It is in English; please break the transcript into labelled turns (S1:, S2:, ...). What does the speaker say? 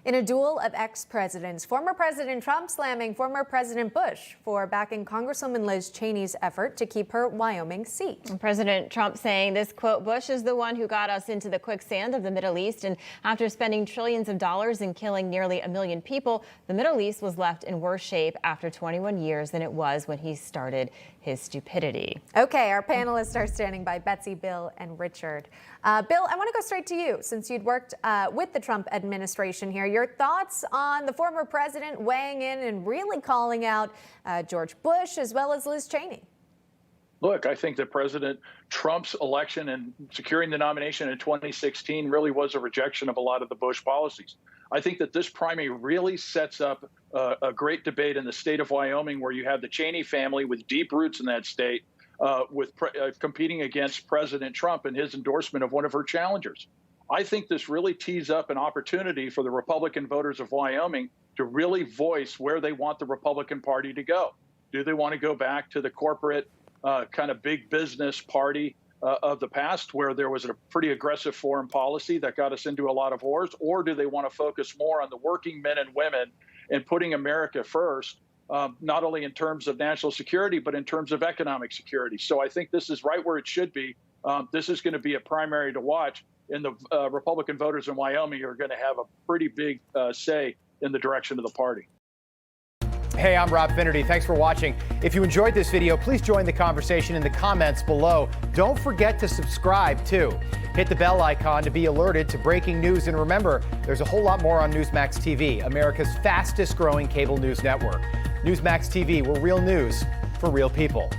S1: In a duel of ex-presidents, former President Trump slamming former President Bush for backing Congresswoman Liz Cheney's effort to keep her Wyoming seat.
S2: President Trump saying this, quote, Bush is the one who got us into the quicksand of the Middle East. And after spending trillions of dollars and killing nearly 1 million people, the Middle East was left in worse shape after 21 years than it was when he started his stupidity.
S1: Okay, our panelists are standing by, Betsy, Bill, and Richard. Bill, I want to go straight to you since you'd worked with the Trump administration here. Your thoughts on the former president weighing in and really calling out George Bush as well as Liz Cheney?
S3: Look, I think that President Trump's election and securing the nomination in 2016 really was a rejection of a lot of the Bush policies. I think that this primary really sets up a great debate in the state of Wyoming, where you have the Cheney family with deep roots in that state competing against President Trump and his endorsement of one of her challengers. I think this really tees up an opportunity for the Republican voters of Wyoming to really voice where they want the Republican Party to go. Do they want to go back to the corporate kind of big business party of the past, where there was a pretty aggressive foreign policy that got us into a lot of wars? Or do they want to focus more on the working men and women and putting America first, not only in terms of national security, but in terms of economic security? So I think this is right where it should be. This is going to be a primary to watch, and the Republican voters in Wyoming are going to have a pretty big say in the direction of the party.
S4: Hey, I'm Rob Finnerty. Thanks for watching. If you enjoyed this video, please join the conversation in the comments below. Don't forget to subscribe, too. Hit the bell icon to be alerted to breaking news. And remember, there's a whole lot more on Newsmax TV, America's fastest growing cable news network. Newsmax TV, we're real news for real people.